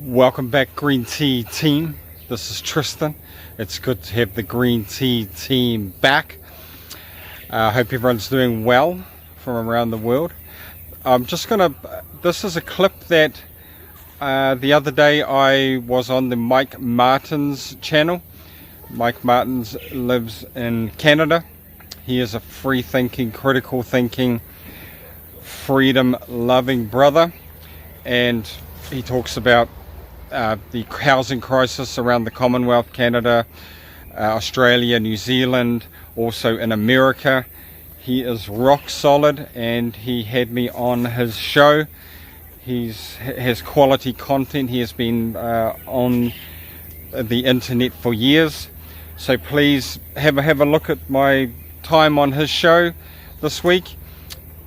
Welcome back, Green Tea team. This is Tristan. It's good to have the Green Tea team back. I hope everyone's doing well from around the world. This is a clip that the other day I was on the Mike Martin's channel. Mike Martins lives in Canada. He is a free-thinking, critical thinking, freedom-loving brother, and he talks about the housing crisis around the Commonwealth, Canada, Australia, New Zealand, also in America. He is rock solid, and he had me on his show. He has quality content. He has been on the internet for years. So please have a look at my time on his show this week,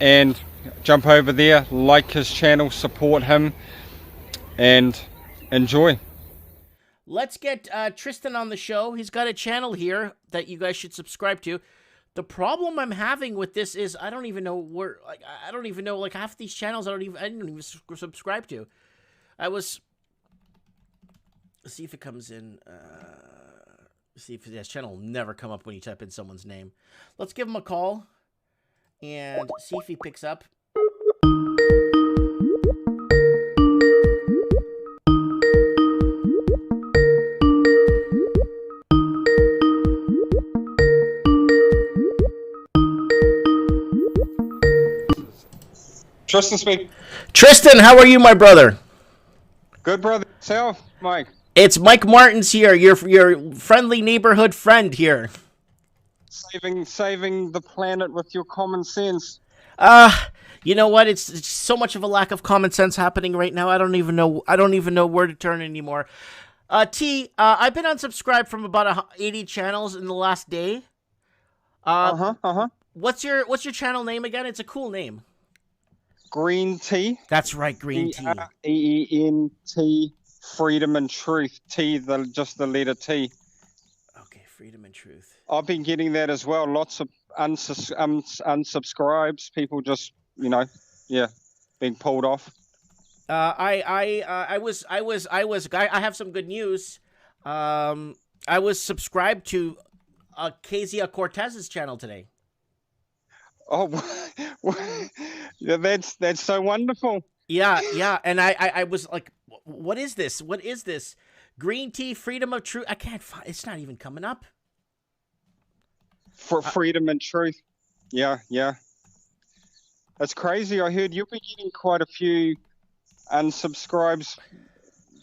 and jump over there, like his channel, support him, and enjoy. Let's get Tristan on the show. He's got a channel here that you guys should subscribe to. The problem I'm having with this is I don't even know where. I don't even know half these channels. I didn't even subscribe to. Let's see if it comes in. See if this channel will never come up when you type in someone's name. Let's give him a call and see if he picks up. Tristan speak. Tristan, how are you, my brother? Good, brother. Self, Mike. It's Mike Martins here, your friendly neighborhood friend here. Saving the planet with your common sense. You know what? It's so much of a lack of common sense happening right now. I don't even know where to turn anymore. I've been unsubscribed from about 80 channels in the last day. What's your channel name again? It's a cool name. Green Tea. That's right, Green Tea. EENT. Freedom and truth. T, just the letter T. Okay, freedom and truth. I've been getting that as well. Lots of unsubscribes. People just, being pulled off. I have some good news. I was subscribed to Kezia Cortez's channel today. Oh, yeah, that's so wonderful. Yeah, and I was like, what is this? What is this? Green Tea, freedom of truth. I can't find. It's not even coming up. For freedom and truth. Yeah. That's crazy. I heard you've been getting quite a few unsubscribes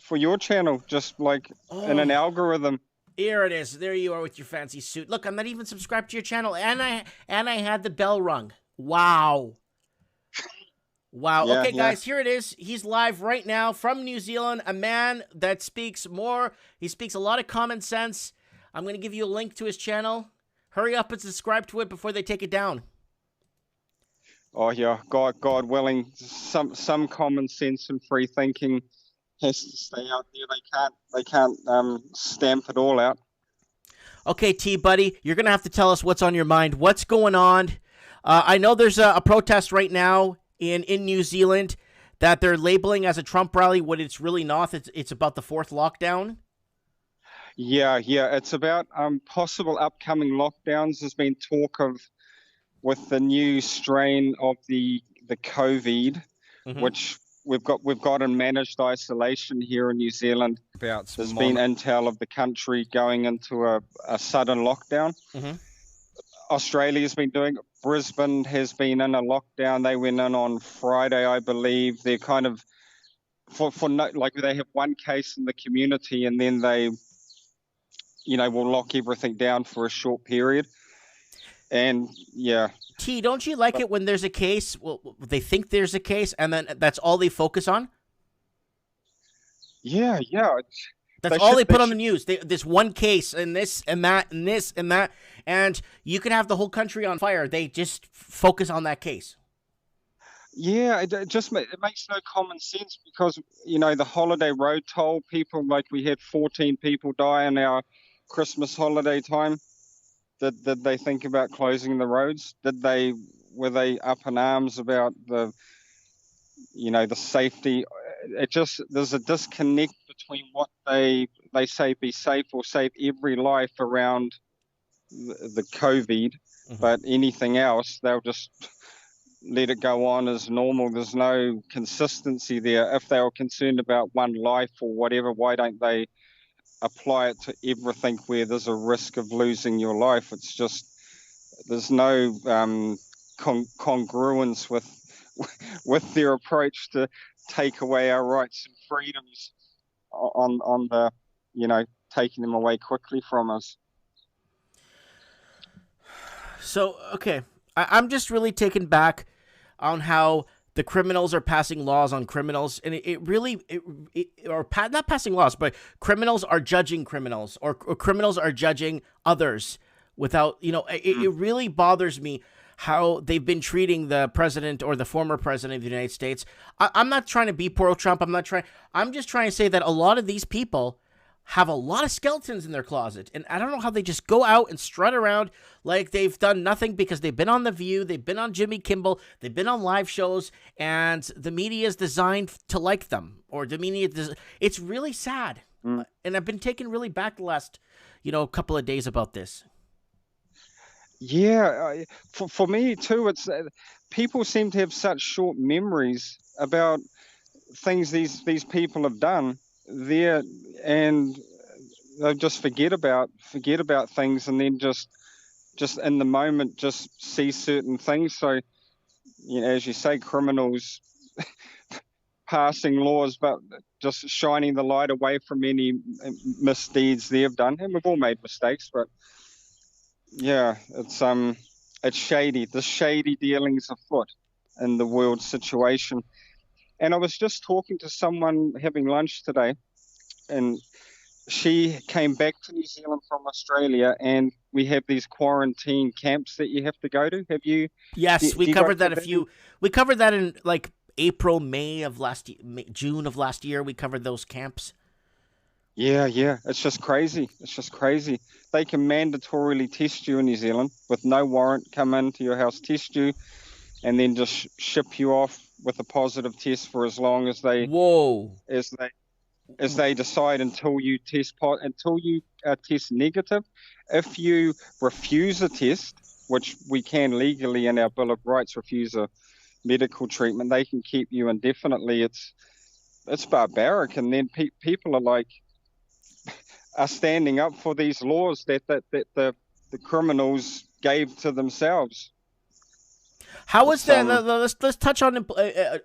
for your channel, just like in an algorithm. Here it is. There you are with your fancy suit. Look, I'm not even subscribed to your channel, and I had the bell rung. Wow. Okay, guys, here it is. He's live right now from New Zealand. A man that speaks he speaks a lot of common sense. I'm going to give you a link to his channel. Hurry up and subscribe to it before they take it down. Oh yeah, God willing, some common sense and free thinking has to stay out there. They can't stamp it all out. Okay, T buddy, you're going to have to tell us what's on your mind. What's going on? I know there's a protest right now in New Zealand that they're labeling as a Trump rally. What it's really not. It's about the fourth lockdown. Yeah. It's about possible upcoming lockdowns. There's been talk of with the new strain of the COVID, which we've got in managed isolation here in New Zealand. There's been intel of the country going into a sudden lockdown. Australia's been doing it. Brisbane has been in a lockdown. They went in on Friday, I believe. They're kind of they have one case in the community, and then they, will lock everything down for a short period. And yeah. T, don't you like it when there's a case? Well, they think there's a case, and then that's all they focus on. Yeah. That's all they put on the news. This one case and this and that and this and that. And you could have the whole country on fire. They just focus on that case. Yeah, it makes no common sense because, the holiday road toll, people, we had 14 people die in our Christmas holiday time. Did they think about closing the roads? Were they up in arms about the safety there's a disconnect between what they say be safe or save every life around the COVID, but anything else, they'll just let it go on as normal. There's no consistency there. If they were concerned about one life or whatever, why don't they apply it to everything where there's a risk of losing your life? It's just, there's no congruence with their approach to take away our rights and freedoms on the, taking them away quickly from us. So, okay, I'm just really taken back on how the criminals are passing laws on criminals, and not passing laws, but criminals are judging criminals, or criminals are judging others without, it really bothers me how they've been treating the president or the former president of the United States. I'm not trying to be pro-Trump. I'm just trying to say that a lot of these people have a lot of skeletons in their closet, and I don't know how they just go out and strut around like they've done nothing, because they've been on The View, they've been on Jimmy Kimmel, they've been on live shows, and the media is designed to like them, or the media it's really sad. And I've been taken really back the last, couple of days about this. Yeah, for me too, it's people seem to have such short memories about things these people have done there, and they'll just forget about things, and then just in the moment just see certain things. So, as you say, criminals passing laws, but just shining the light away from any misdeeds they've done. And we've all made mistakes, but yeah, it's shady. The shady dealings afoot in the world situation. And I was just talking to someone having lunch today, and she came back to New Zealand from Australia, and we have these quarantine camps that you have to go to. Have you? Yes, we covered that we covered that in like April, June of last year. We covered those camps. Yeah. It's just crazy. They can mandatorily test you in New Zealand with no warrant, come into your house, test you, and then just ship you off with a positive test for as long as they decide, until you test negative. If you refuse a test, which we can legally in our Bill of Rights refuse a medical treatment, they can keep you indefinitely. It's barbaric, and then people are standing up for these laws that the criminals gave to themselves. How is that? Let's touch on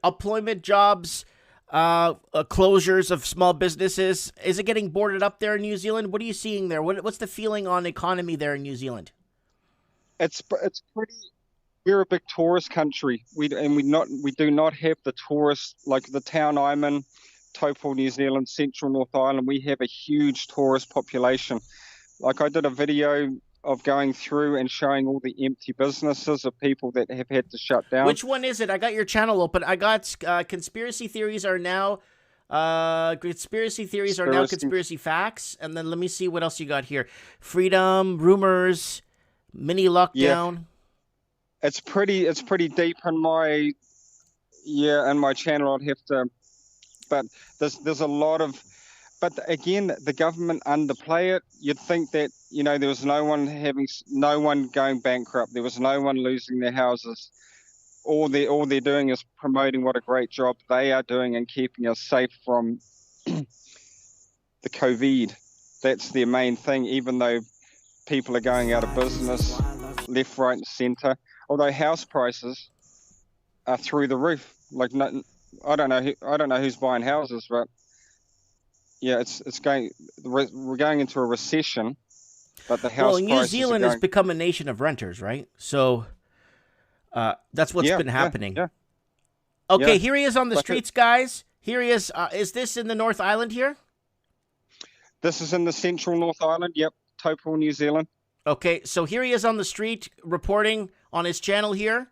employment, jobs, closures of small businesses. Is it getting boarded up there in New Zealand? What are you seeing there? What's the feeling on economy there in New Zealand? It's pretty. We're a big tourist country. We do not have the tourists like the town I'm in, Taupo, New Zealand, Central North Island. We have a huge tourist population. Like, I did a video of going through and showing all the empty businesses of people that have had to shut down. Which one is it? I got your channel open. I got conspiracy theories are now conspiracy facts, and then let me see what else you got here. Freedom, rumors, mini lockdown. Yeah. It's pretty deep in my channel. I'd have to, but there's a lot of. But again, the government underplay it. You'd think that, there was no one going bankrupt. There was no one losing their houses. All they're doing is promoting what a great job they are doing and keeping us safe from the COVID. That's their main thing, even though people are going out of business left, right, and centre. Although house prices are through the roof. Like, I don't know who's buying houses, but yeah, we're going into a recession, but the house prices New Zealand has become a nation of renters, right? So that's what's been happening. Yeah. Okay, here he is on the streets, guys. Here he is. Is this in the North Island here? This is in the Central North Island. Yep, Taupo, New Zealand. Okay, so here he is on the street reporting on his channel here.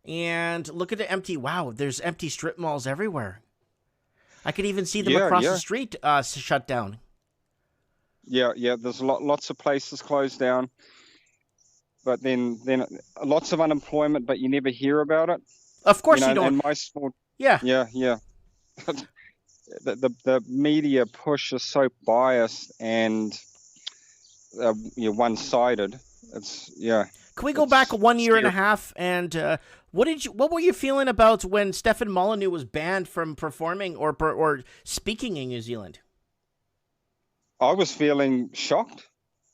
And look at the empty, wow, there's empty strip malls everywhere. I could even see them across the street shut down. Yeah, there's lots of places closed down. But then lots of unemployment, but you never hear about it. Of course you don't. In my small... Yeah. Yeah. the media push is so biased and one-sided. Can we go back 1 year and a half? And what were you feeling about when Stefan Molyneux was banned from performing or speaking in New Zealand? I was feeling shocked.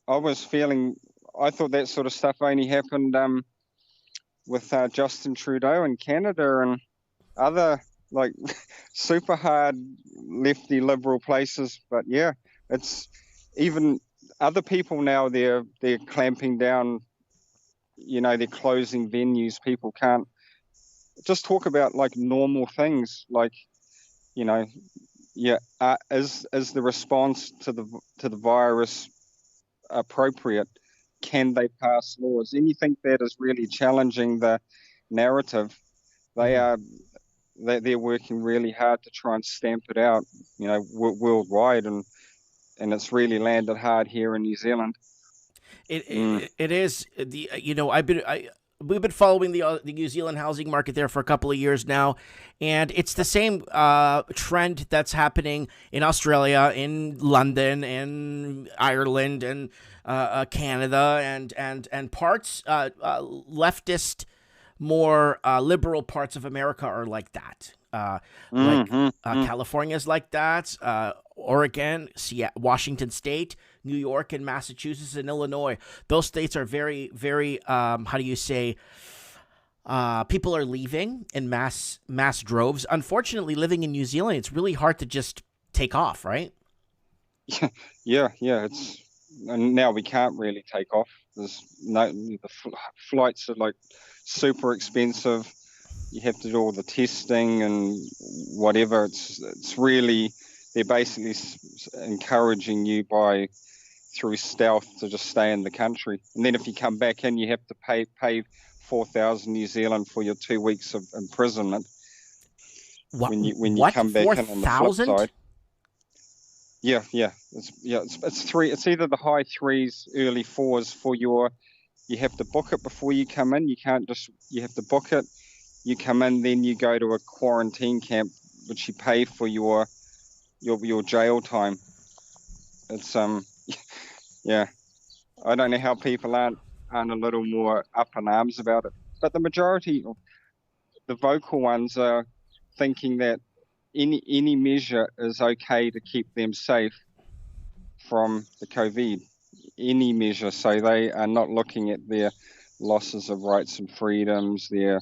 I thought that sort of stuff only happened with Justin Trudeau in Canada and other like super hard lefty liberal places. But yeah, it's even other people now. They're clamping down. They're closing venues. People can't just talk about like normal things, like is the response to the virus appropriate? Can they pass laws? Anything that is really challenging the narrative, they're working really hard to try and stamp it out, worldwide, and it's really landed hard here in New Zealand. It is we've been following the New Zealand housing market there for a couple of years now, and it's the same trend that's happening in Australia, in London, in Ireland, and Canada, and parts leftist, more liberal parts of America are like that. California's like that. Oregon, Washington State, New York, and Massachusetts, and Illinois. Those states are very, very, people are leaving in mass droves. Unfortunately, living in New Zealand, it's really hard to just take off, right? Yeah. And now we can't really take off. The flights are like super expensive. You have to do all the testing and whatever. It's really, they're basically encouraging you through stealth to just stay in the country. And then if you come back in, you have to pay 4,000 New Zealand for your 2 weeks of imprisonment. When you come back 4, in on the flip side. Yeah. It's three. It's either the high 3s, early 4s for you have to book it before you come in. You have to book it. You come in, then you go to a quarantine camp, which you pay for your jail time. It's yeah. I don't know how people aren't a little more up in arms about it. But the majority of the vocal ones are thinking that any measure is okay to keep them safe from the COVID. Any measure. So they are not looking at their losses of rights and freedoms, their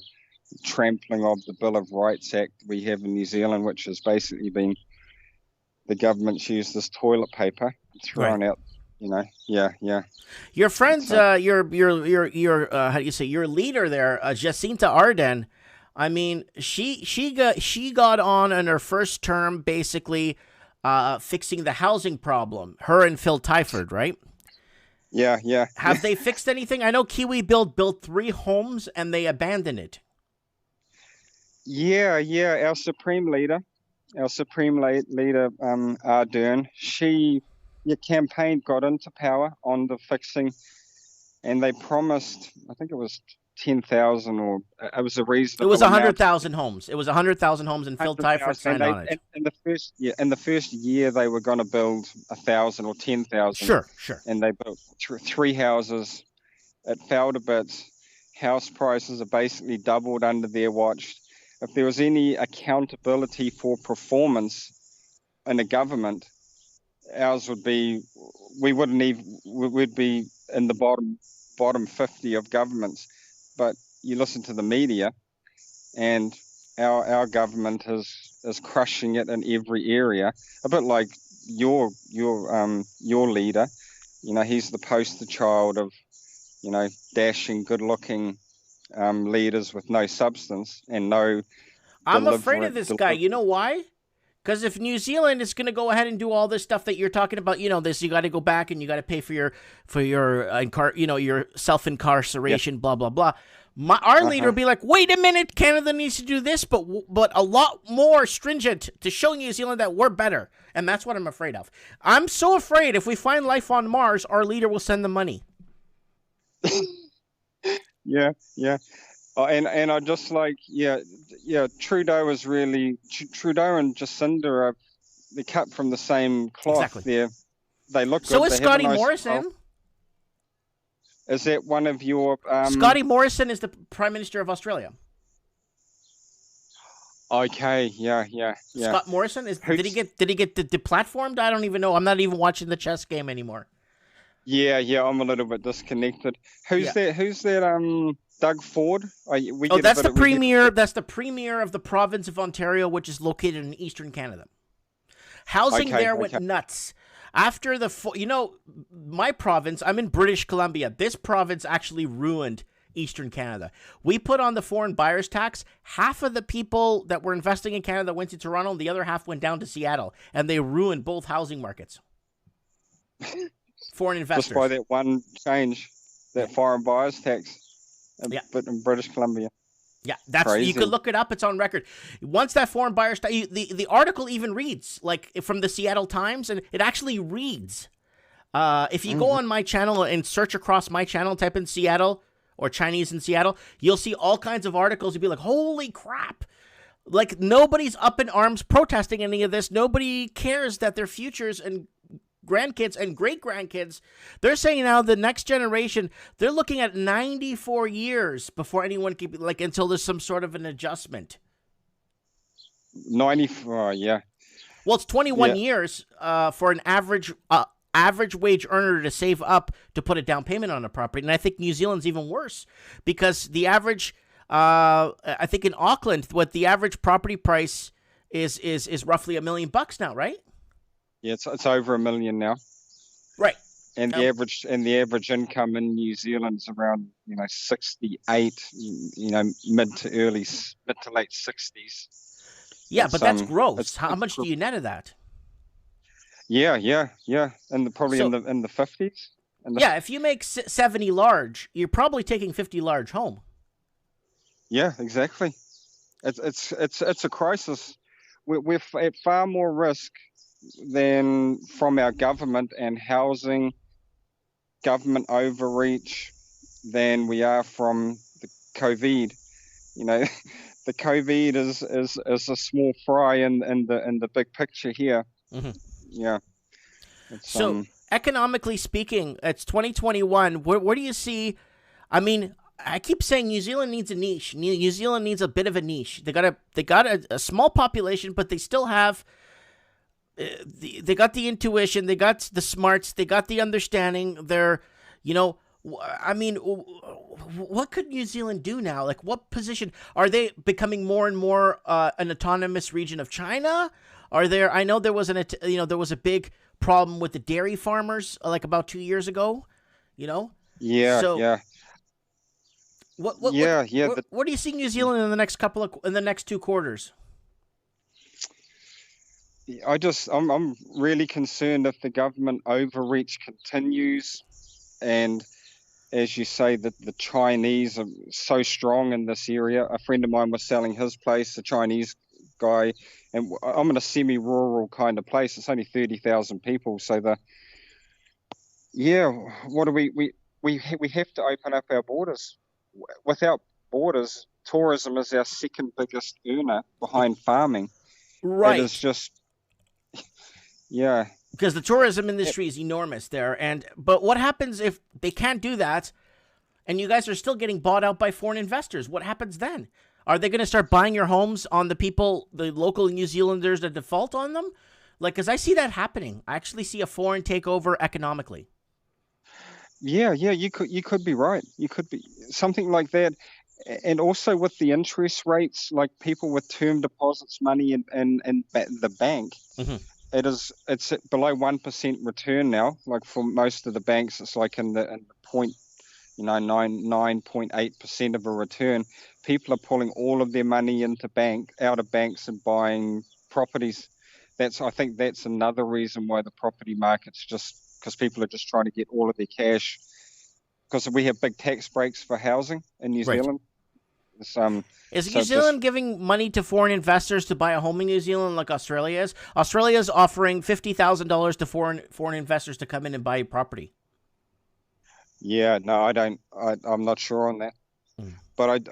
trampling of the Bill of Rights Act we have in New Zealand, which has basically been the government's used as toilet paper, thrown out. Yeah. Your friends, your how do you say, your leader there, Jacinta Ardern. I mean, she got on in her first term, basically fixing the housing problem. Her and Phil Tyford, right? Yeah. Have they fixed anything? I know Kiwi built 3 homes and they abandoned it. Yeah. Our supreme leader, Ardern, your campaign got into power on the fixing, and they promised, I think it was 10,000, or it was a reasonable. It was 100,000 homes. It was 100,000 homes, and Phil Tyford signed on it. In the first year, they were going to build 1,000 or 10,000. Sure. And they built 3 houses. It fell to bits. House prices are basically doubled under their watch. If there was any accountability for performance in a government, ours would be. We'd be in the bottom 50 of governments. But you listen to the media, and our government is crushing it in every area. A bit like your leader. He's the poster child of dashing, good-looking leaders with no substance and no. I'm afraid of this guy. You know why? Because if New Zealand is going to go ahead and do all this stuff that you're talking about, this, you got to go back and you got to pay for your self-incarceration, blah blah blah. Our leader will be like, wait a minute, Canada needs to do this, but a lot more stringent to show New Zealand that we're better, and that's what I'm afraid of. I'm so afraid if we find life on Mars, our leader will send the money. Yeah. And I just like, Trudeau and Jacinda cut from the same cloth. Exactly. They look good. So is They have Scotty a nice Morrison. style. Is that one of your? Scotty Morrison is the Prime Minister of Australia. Okay, yeah. Scott Morrison did he get deplatformed? I don't even know. I'm not even watching the chess game anymore. Yeah. I'm a little bit disconnected. Who's that? Doug Ford. That's the premier. That's the premier of the province of Ontario, which is located in eastern Canada. Housing there went nuts. After my province, I'm in British Columbia. This province actually ruined Eastern Canada. We put on the foreign buyers tax. Half of the people that were investing in Canada went to Toronto, and the other half went down to Seattle, and they ruined both housing markets. Foreign investors. Just by that one change, that foreign buyers tax. But in British Columbia. Yeah, that's crazy. You can look it up. It's on record. Once that foreign buyers, the article even reads like from the Seattle Times, and it actually reads. If you go on my channel and search across my channel, type in Seattle or Chinese in Seattle, you'll see all kinds of articles. You'll be like, "Holy crap!" Like nobody's up in arms protesting any of this. Nobody cares that their futures and grandkids and great-grandkids, they're saying now the next generation, they're looking at 94 years before anyone can, until there's some sort of an adjustment. 94, yeah. Well, it's 21 years for an average wage earner to save up to put a down payment on a property. And I think New Zealand's even worse because the average, I think in Auckland, what the average property price is roughly $1 million now, right? Yeah, it's over $1 million now. Right. And the average income in New Zealand is around 68, mid to late 60s. Yeah, but that's gross. How much do you net of that? Yeah, and probably in the 50s. If you make 70 large, you're probably taking 50 large home. Yeah, exactly. It's a crisis. We're at far more risk than from our government and housing government overreach than we are from the COVID. The COVID is a small fry in the big picture here. Mm-hmm. Yeah. So economically speaking, it's 2021. Where do you see? I mean, I keep saying New Zealand needs a niche. New Zealand needs a bit of a niche. They got a small population, but they still have. They got the intuition, they got the smarts, they got the understanding. They're, I mean, what could New Zealand do now? Like, what position are they becoming more and more an autonomous region of China? I know there was there was a big problem with the dairy farmers like about 2 years ago. Yeah. So, yeah. What do you see New Zealand in the next 2 quarters? I'm really concerned if the government overreach continues, and as you say, that the Chinese are so strong in this area. A friend of mine was selling his place, a Chinese guy, and I'm in a semi-rural kind of place. It's only 30,000 people, so what do we have to open up our borders. Without borders, tourism is our second biggest earner behind farming. Right. It is just. Yeah, because the tourism industry is enormous there, but what happens if they can't do that, and you guys are still getting bought out by foreign investors? What happens then? Are they going to start buying your homes on the local New Zealanders that default on them? Because I see that happening. I actually see a foreign takeover economically. Yeah, you could be right. You could be something like that, and also with the interest rates, like people with term deposits money in the bank. Mm-hmm. It's below 1% return now. Like for most of the banks, it's like in the 9.8% of a return. People are pulling all of their money out of banks and buying properties. I think that's another reason why the property market's just because people are just trying to get all of their cash. Because we have big tax breaks for housing in New Zealand. Is New Zealand giving money to foreign investors to buy a home in New Zealand like Australia is? Australia is offering $50,000 to foreign investors to come in and buy a property. Yeah, no, I don't. I'm not sure on that. But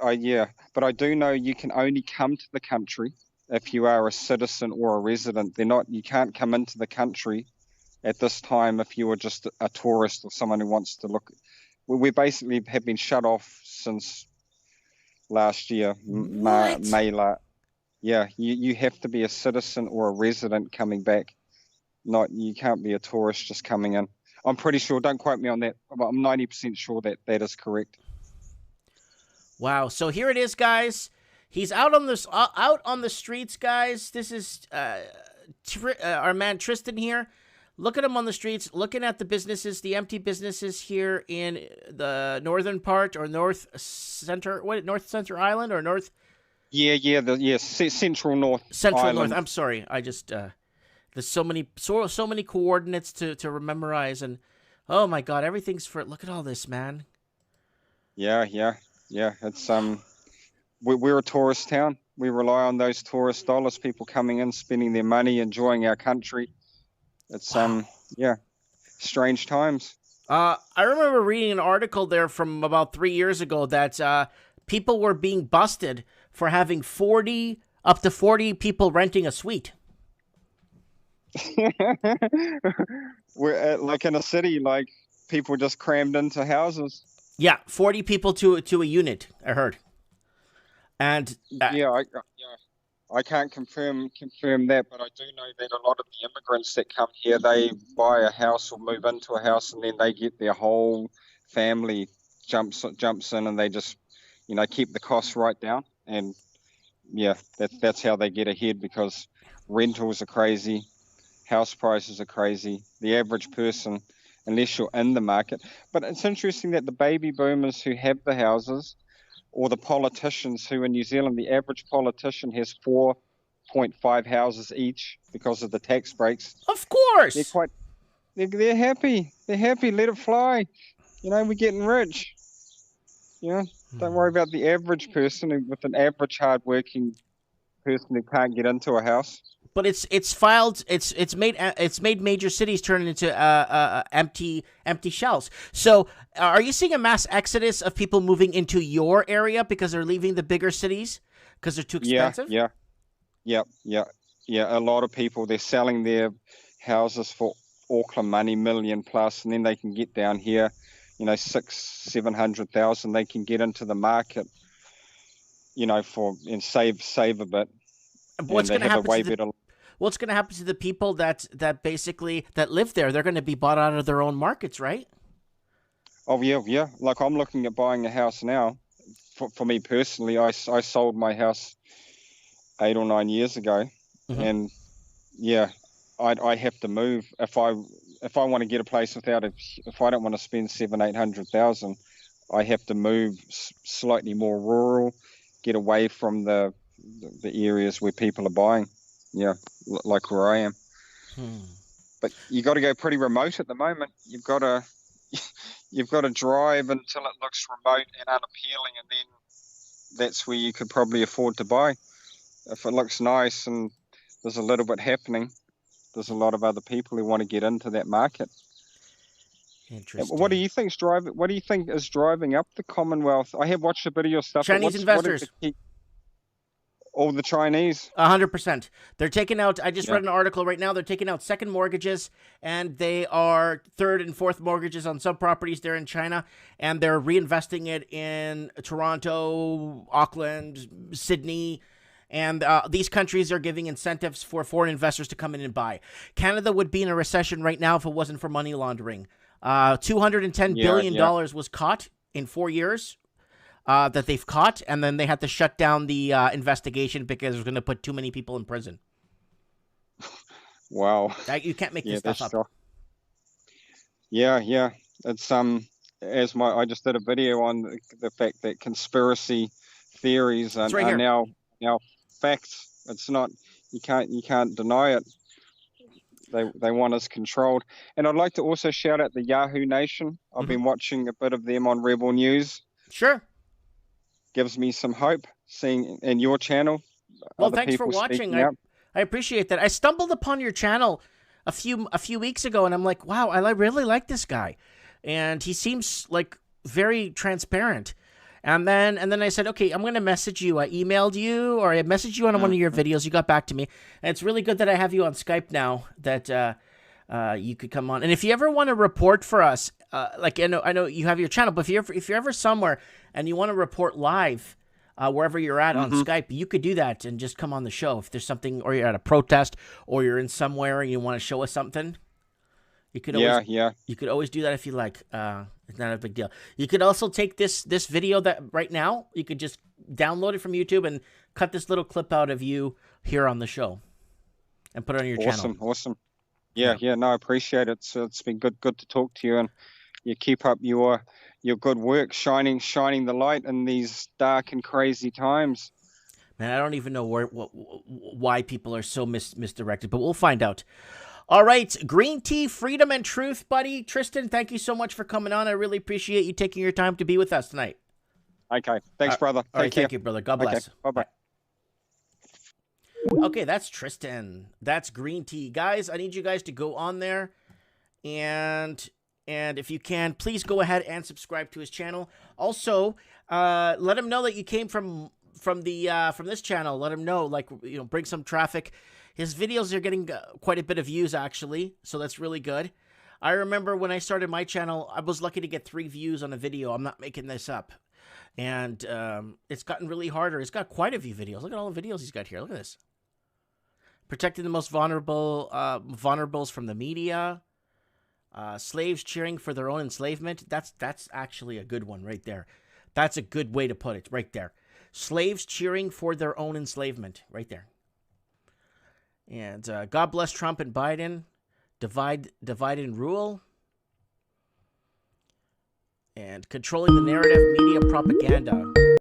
I do know you can only come to the country if you are a citizen or a resident. You can't come into the country at this time if you were just a tourist or someone who wants to look. We basically have been shut off since last year, What? May. Yeah, you have to be a citizen or a resident coming back. You can't be a tourist just coming in. I'm pretty sure, don't quote me on that, but I'm 90% sure that is correct. Wow. So here it is, guys. He's out on the streets, guys. This is our man Tristan here. Look at him on the streets, looking at the businesses, the empty businesses here in the northern part or north center island or north. Central North. Central Island. North. I'm sorry. I just there's so many coordinates to memorize, and oh my god, everything's for. Look at all this, man. Yeah. It's we're a tourist town. We rely on those tourist dollars, people coming in, spending their money, enjoying our country. It's strange times. I remember reading an article there from about 3 years ago that people were being busted for having up to 40 people renting a suite. We're like in a city, like people just crammed into houses. Yeah, 40 people to a unit, I heard. And I can't confirm that, but I do know that a lot of the immigrants that come here, they buy a house or move into a house, and then they get their whole family jumps in, and they just keep the costs right down. And that's how they get ahead, because rentals are crazy, house prices are crazy. The average person, unless you're in the market. But it's interesting that the baby boomers who have the houses, or the politicians who in New Zealand, the average politician has 4.5 houses each because of the tax breaks. Of course. They're happy. They're happy. Let it fly. We're getting rich. Don't worry about the average person with an average hard-working person who can't get into a house. But it's made major cities turn into empty shells. So are you seeing a mass exodus of people moving into your area because they're leaving the bigger cities because they're too expensive? Yeah. A lot of people, they're selling their houses for Auckland money, million plus, and then they can get down here, 600,000-700,000. They can get into the market, and save a bit. What's going to happen? What's going to happen to the people that basically live there? They're going to be bought out of their own markets, right? Oh yeah. Like I'm looking at buying a house now. For me personally, I sold my house 8 or 9 years ago, and I have to move if I want to get a place if I don't want to spend 700,000-800,000, I have to move slightly more rural, get away from the areas where people are buying. Yeah, like where I am. But you got to go pretty remote at the moment. You've got to drive until it looks remote and unappealing, and then that's where you could probably afford to buy. If it looks nice and there's a little bit happening, there's a lot of other people who want to get into that market. Interesting. What do you think is driving up the Commonwealth? I have watched a bit of your stuff. Chinese investors. All the Chinese. 100%. They're taking out, I just read an article right now, they're taking out second mortgages, and they are third and fourth mortgages on some properties there in China, and they're reinvesting it in Toronto, Auckland, Sydney, and these countries are giving incentives for foreign investors to come in and buy. Canada would be in a recession right now if it wasn't for money laundering. $210 billion was caught in 4 years. That they've caught, and then they had to shut down the investigation because it was going to put too many people in prison. Wow. You can't make this stuff up. Yeah. It's I just did a video on the fact that conspiracy theories are now facts. It's not, you can't deny it. They want us controlled. And I'd like to also shout out the Yahoo Nation. I've been watching a bit of them on Rebel News. Sure. Gives me some hope seeing in your channel. Well, thanks for watching. I appreciate that. I stumbled upon your channel a few weeks ago, and I'm like, wow, I really like this guy, and he seems like very transparent. And then I said, okay, I'm going to message you. I emailed you, or I messaged you on one of your videos. You got back to me. And it's really good that I have you on Skype now, that you could come on. And if you ever want to report for us, like I know you have your channel, but if you're ever somewhere and you want to report live, wherever you're at on Skype, you could do that and just come on the show. If there's something, or you're at a protest, or you're in somewhere and you want to show us something, you could always, you could always do that if you like. It's not a big deal. You could also take this video that right now, you could just download it from YouTube and cut this little clip out of you here on the show and put it on your channel. Awesome. Yeah, no, I appreciate it. So it's been good to talk to you, and you keep up your good work, shining the light in these dark and crazy times. Man, I don't even know why people are so misdirected, but we'll find out. All right, green tea, freedom, and truth, buddy. Tristan, thank you so much for coming on. I really appreciate you taking your time to be with us tonight. Okay, thanks, brother. Thank you, brother. God bless. Okay, bye-bye. Okay, that's Tristan. That's green tea. Guys, I need you guys to go on there, and if you can, please go ahead and subscribe to his channel. Also, let him know that you came from this channel. Let him know, like, bring some traffic. His videos are getting quite a bit of views, actually, so that's really good. I remember when I started my channel, I was lucky to get 3 views on a video. I'm not making this up. And it's gotten really harder. It's got quite a few videos. Look at all the videos he's got here. Look at this. Protecting the most vulnerables from the media. Slaves cheering for their own enslavement. That's actually a good one right there. That's a good way to put it right there. Slaves cheering for their own enslavement right there. And God bless Trump and Biden. Divide and rule. And controlling the narrative, media propaganda.